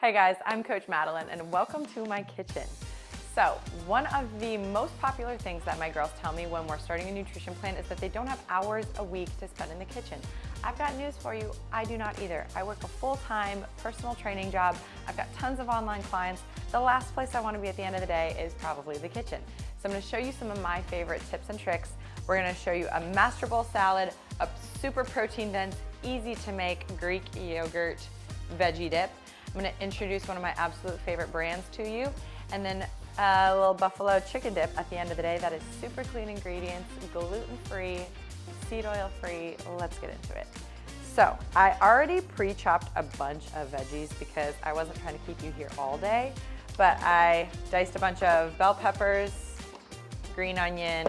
Hey guys, I'm Coach Madeline and welcome to my kitchen. So one of the most popular things that my girls tell me when we're starting a nutrition plan is that they don't have hours a week to spend in the kitchen. I've got news for you, I do not either. I work a full-time personal training job. I've got tons of online clients. The last place I want to be at the end of the day is probably the kitchen. So I'm going to show you some of my favorite tips and tricks. We're going to show you a master bowl salad, a super protein dense, easy to make Greek yogurt veggie dip. I'm going to introduce one of my absolute favorite brands to you, and then a little buffalo chicken dip at the end of the day that is super clean ingredients, gluten-free, seed oil-free. Let's get into it. So I already pre-chopped a bunch of veggies because I wasn't trying to keep you here all day, but I diced a bunch of bell peppers, green onion,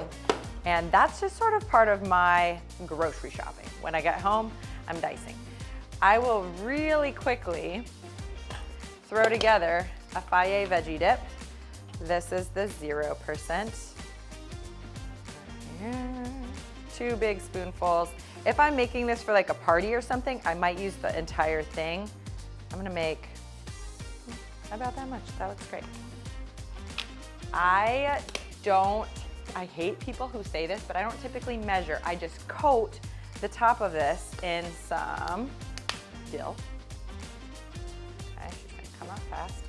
and that's just sort of part of my grocery shopping. When I get home, I'm dicing. I will really quickly throw together a Faye veggie dip. This is the 0%. 2 big spoonfuls. If I'm making this for like a party or something, I might use the entire thing. I'm gonna make about that much. That looks great. I hate people who say this, but I don't typically measure. I just coat the top of this in some dill. Okay, she's gonna come up fast.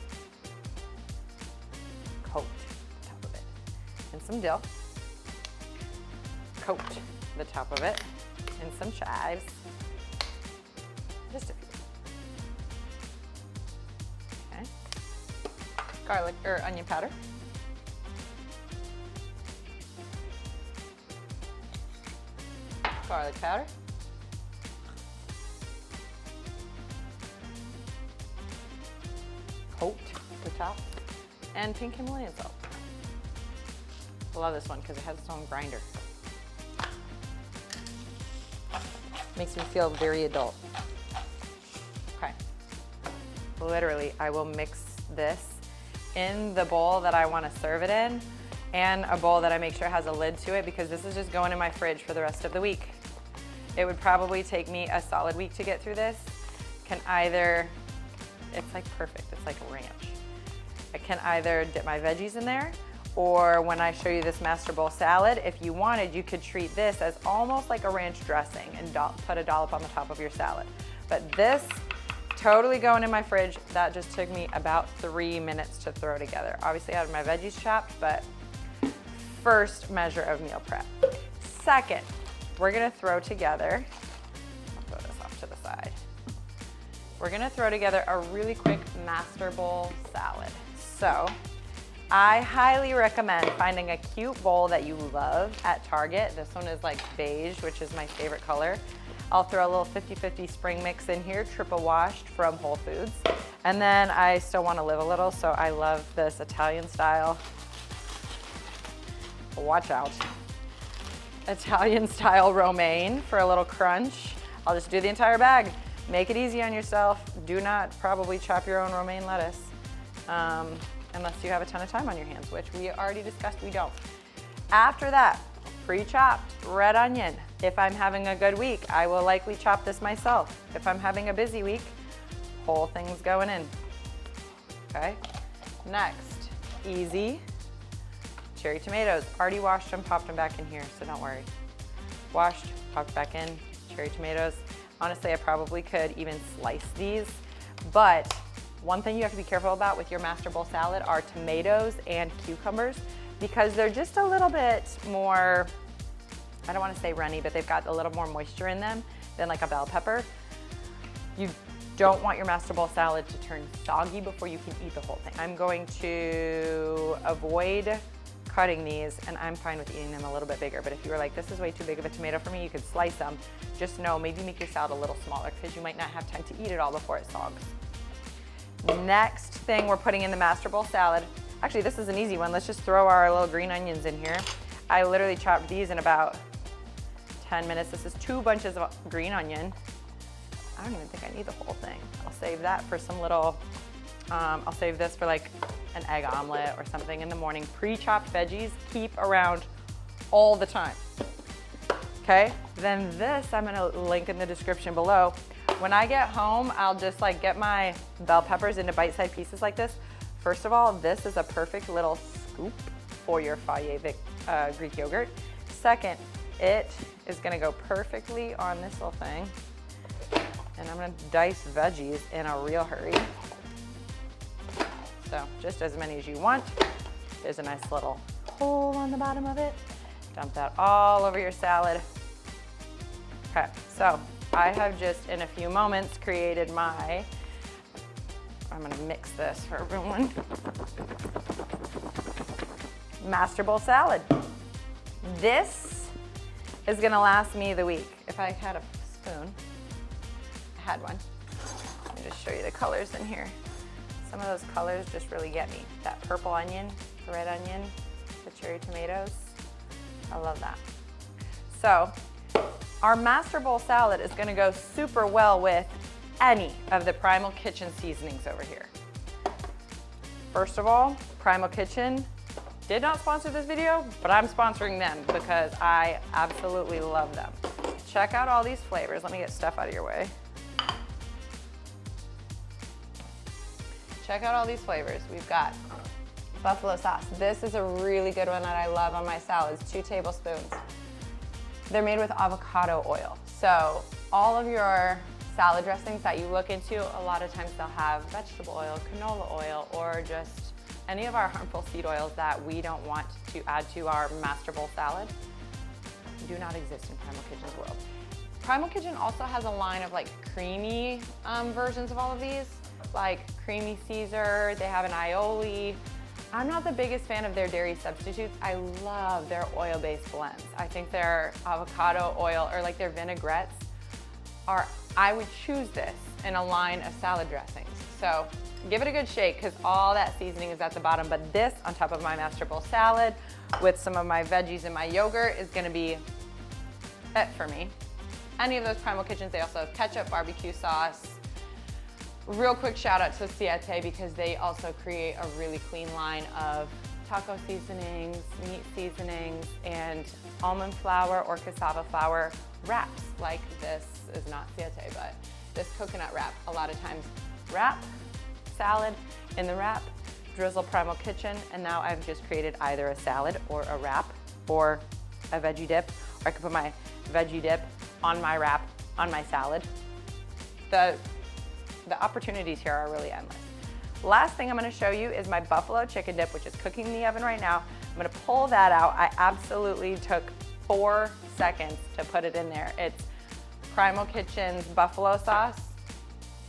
Coat the top of it in some dill. Coat the top of it in some chives. Just a few. Okay. Garlic or onion powder. Garlic powder. Coat the top. And pink Himalayan salt. I love this one because it has its own grinder. Makes me feel very adult. Okay. Literally, I will mix this in the bowl that I want to serve it in, and a bowl that I make sure has a lid to it, because this is just going in my fridge for the rest of the week. It would probably take me a solid week to get through this. Can either, it's like perfect, it's like a ranch. I can either dip my veggies in there, or when I show you this master bowl salad, if you wanted, you could treat this as almost like a ranch dressing and put a dollop on the top of your salad. But this, totally going in my fridge. That just took me about 3 minutes to throw together. Obviously I had my veggies chopped, but first measure of meal prep. Second, we're gonna throw together, I'll throw this off to the side. We're gonna throw together a really quick master bowl salad. So I highly recommend finding a cute bowl that you love at Target. This one is like beige, which is my favorite color. I'll throw a little 50-50 spring mix in here, triple washed from Whole Foods. And then I still want to live a little, so I love this Italian style. Watch out. Italian style romaine for a little crunch. I'll just do the entire bag. Make it easy on yourself. Do not probably chop your own romaine lettuce. Unless you have a ton of time on your hands, which we already discussed we don't. After that, pre-chopped red onion. If I'm having a good week, I will likely chop this myself. If I'm having a busy week, whole thing's going in. Okay? Next, easy. Cherry tomatoes. Already washed them, popped them back in here, so don't worry. Washed, popped back in, cherry tomatoes. Honestly, I probably could even slice these, but one thing you have to be careful about with your master bowl salad are tomatoes and cucumbers, because they're just a little bit more, I don't want to say runny, but they've got a little more moisture in them than like a bell pepper. You don't want your master bowl salad to turn soggy before you can eat the whole thing. I'm going to avoid cutting these, and I'm fine with eating them a little bit bigger, but if you were like, this is way too big of a tomato for me, you could slice them. Just know, maybe make your salad a little smaller because you might not have time to eat it all before it sogs. Next thing we're putting in the master bowl salad, actually this is an easy one. Let's just throw our little green onions in here. I literally chopped these in about 10 minutes. This is 2 bunches of green onion. I don't even think I need the whole thing. I'll save that for some little, I'll save this for like an egg omelet or something in the morning. Pre-chopped veggies, keep around all the time. Okay, then this I'm gonna link in the description below. When I get home, I'll just like get my bell peppers into bite-sized pieces like this. First of all, this is a perfect little scoop for your Fage Greek yogurt. Second, it is gonna go perfectly on this little thing. And I'm gonna dice veggies in a real hurry. So just as many as you want. There's a nice little hole on the bottom of it. Dump that all over your salad. Okay, so I have just in a few moments created my, I'm gonna mix this for everyone, Master Bowl salad. This is gonna last me the week. If I had a spoon, I had one. Let me just show you the colors in here. Some of those colors just really get me. That purple onion, the red onion, the cherry tomatoes. I love that. So our Master Bowl salad is gonna go super well with any of the Primal Kitchen seasonings over here. First of all, Primal Kitchen did not sponsor this video, but I'm sponsoring them because I absolutely love them. Check out all these flavors. Let me get stuff out of your way. Check out all these flavors. We've got buffalo sauce. This is a really good one that I love on my salads, 2 tablespoons. They're made with avocado oil. So all of your salad dressings that you look into, a lot of times they'll have vegetable oil, canola oil, or just any of our harmful seed oils that we don't want to add to our Master Bowl salad do not exist in Primal Kitchen's world. Primal Kitchen also has a line of like creamy versions of all of these, like creamy Caesar, they have an aioli. I'm not the biggest fan of their dairy substitutes. I love their oil-based blends. I think their avocado oil or like their vinaigrettes are, I would choose this in a line of salad dressings. So give it a good shake because all that seasoning is at the bottom, but this on top of my Master Bowl salad with some of my veggies and my yogurt is gonna be it for me. Any of those Primal Kitchens, they also have ketchup, barbecue sauce. Real quick shout out to Siete because they also create a really clean line of taco seasonings, meat seasonings, and almond flour or cassava flour wraps. Like this is not Siete, but this coconut wrap. A lot of times wrap, salad in the wrap, drizzle Primal Kitchen, and now I've just created either a salad or a wrap or a veggie dip, or I can put my veggie dip on my wrap, on my salad. The opportunities here are really endless. Last thing I'm gonna show you is my buffalo chicken dip, which is cooking in the oven right now. I'm gonna pull that out. I absolutely took 4 seconds to put it in there. It's Primal Kitchen's buffalo sauce,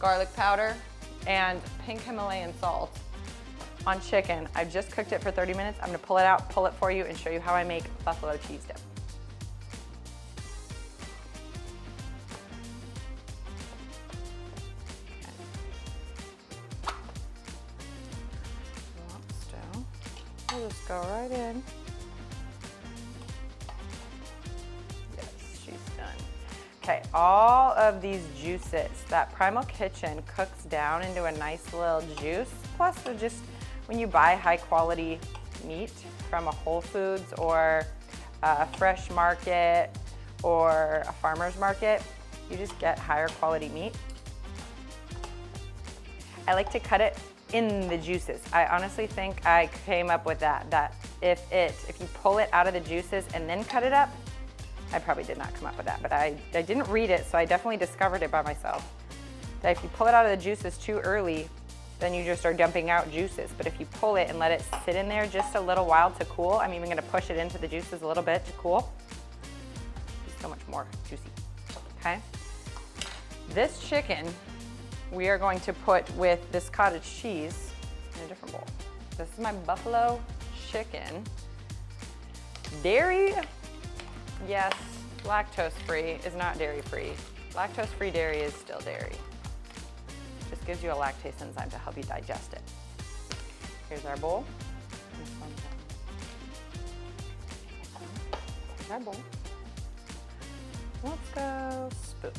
garlic powder, and pink Himalayan salt on chicken. I've just cooked it for 30 minutes. I'm gonna pull it out, pull it for you, and show you how I make buffalo cheese dip. I'll just go right in. Yes, she's done. Okay, all of these juices that Primal Kitchen cooks down into a nice little juice. Plus, they're just, when you buy high quality meat from a Whole Foods or a fresh market or a farmer's market, you just get higher quality meat. I like to cut it in the juices. I honestly think I came up with that if you pull it out of the juices and then cut it up, I probably did not come up with that, but I didn't read it, so I definitely discovered it by myself. That if you pull it out of the juices too early, then you just are dumping out juices. But if you pull it and let it sit in there just a little while to cool, I'm even gonna push it into the juices a little bit to cool, it's so much more juicy, okay? This chicken, we are going to put with this cottage cheese in a different bowl. This is my buffalo chicken. Dairy, yes, lactose-free is not dairy-free. Lactose-free dairy is still dairy. Just gives you a lactase enzyme to help you digest it. Here's our bowl. Here's our bowl. Let's go spoon.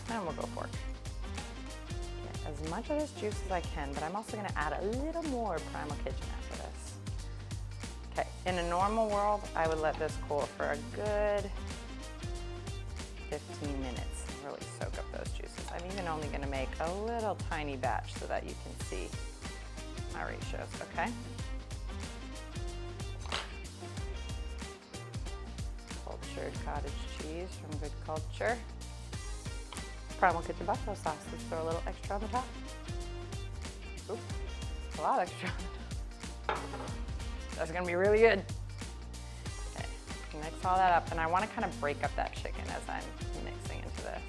And we'll go fork. Get as much of this juice as I can, but I'm also gonna add a little more Primal Kitchen after this. Okay, in a normal world, I would let this cool for a good 15 minutes and really soak up those juices. I'm even only gonna make a little tiny batch so that you can see my ratios, okay? Cultured cottage cheese from Good Culture. Primal Kitchen buffalo sauce. Let's throw a little extra on the top. Oop, a lot extra on the top. That's gonna be really good. Okay, mix all that up, and I wanna kind of break up that chicken as I'm mixing into this.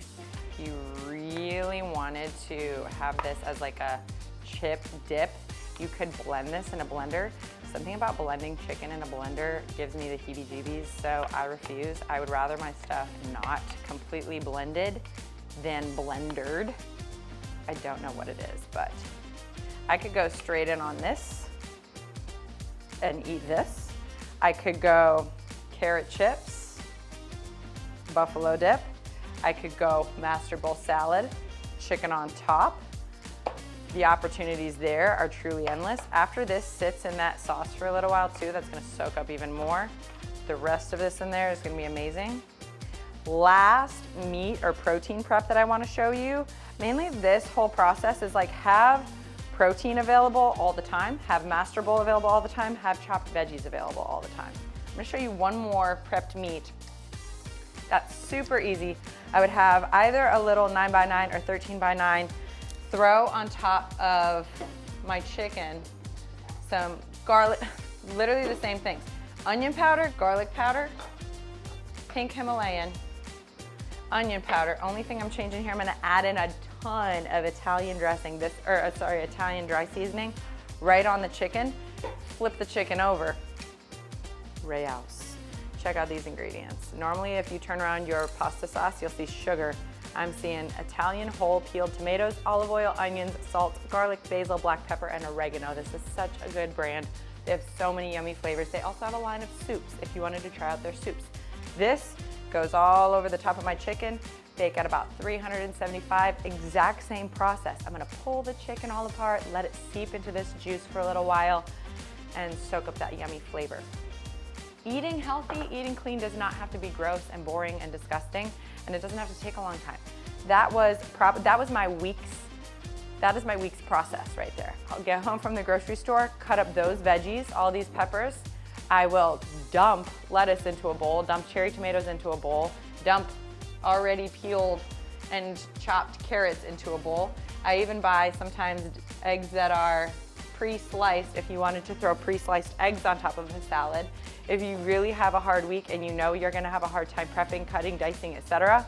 If you really wanted to have this as like a chip dip, you could blend this in a blender. Something about blending chicken in a blender gives me the heebie-jeebies, so I refuse. I would rather my stuff not completely blended than blendered. I don't know what it is, but I could go straight in on this and eat this. I could go carrot chips, buffalo dip. I could go master bowl salad, chicken on top. The opportunities there are truly endless. After this sits in that sauce for a little while too, that's gonna soak up even more. The rest of this in there is gonna be amazing. Last meat or protein prep that I wanna show you, mainly this whole process is like have protein available all the time, have master bowl available all the time, have chopped veggies available all the time. I'm gonna show you one more prepped meat that's super easy. I would have either a little 9x9 or 13x9, throw on top of my chicken some garlic, literally the same things. Onion powder, garlic powder, pink Himalayan, onion powder. Only thing I'm changing here, I'm gonna add in a ton of Italian dressing, Italian dry seasoning right on the chicken. Flip the chicken over, Reals. Check out these ingredients. Normally, if you turn around your pasta sauce, you'll see sugar. I'm seeing Italian whole peeled tomatoes, olive oil, onions, salt, garlic, basil, black pepper, and oregano. This is such a good brand. They have so many yummy flavors. They also have a line of soups if you wanted to try out their soups. This goes all over the top of my chicken. Bake at about 375, exact same process. I'm gonna pull the chicken all apart, let it seep into this juice for a little while, and soak up that yummy flavor. Eating healthy, eating clean does not have to be gross and boring and disgusting, and it doesn't have to take a long time. That is my week's process right there. I'll get home from the grocery store, cut up those veggies, all these peppers. I will dump lettuce into a bowl, dump cherry tomatoes into a bowl, dump already peeled and chopped carrots into a bowl. I even buy sometimes eggs that are pre-sliced if you wanted to throw pre-sliced eggs on top of the salad. If you really have a hard week and you know you're gonna have a hard time prepping, cutting, dicing, etc.,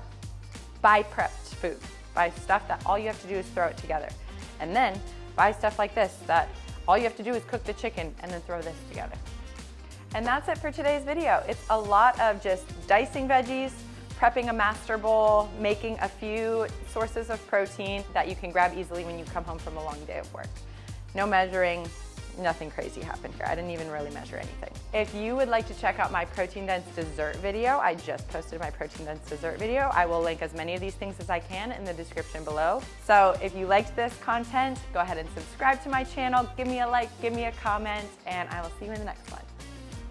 buy prepped food. Buy stuff that all you have to do is throw it together. And then buy stuff like this that all you have to do is cook the chicken and then throw this together. And that's it for today's video. It's a lot of just dicing veggies, prepping a master bowl, making a few sources of protein that you can grab easily when you come home from a long day of work. No measuring, nothing crazy happened here. I didn't even really measure anything. If you would like to check out my protein dense dessert video, I just posted my protein dense dessert video. I will link as many of these things as I can in the description below. So if you liked this content, go ahead and subscribe to my channel, give me a like, give me a comment, and I will see you in the next one.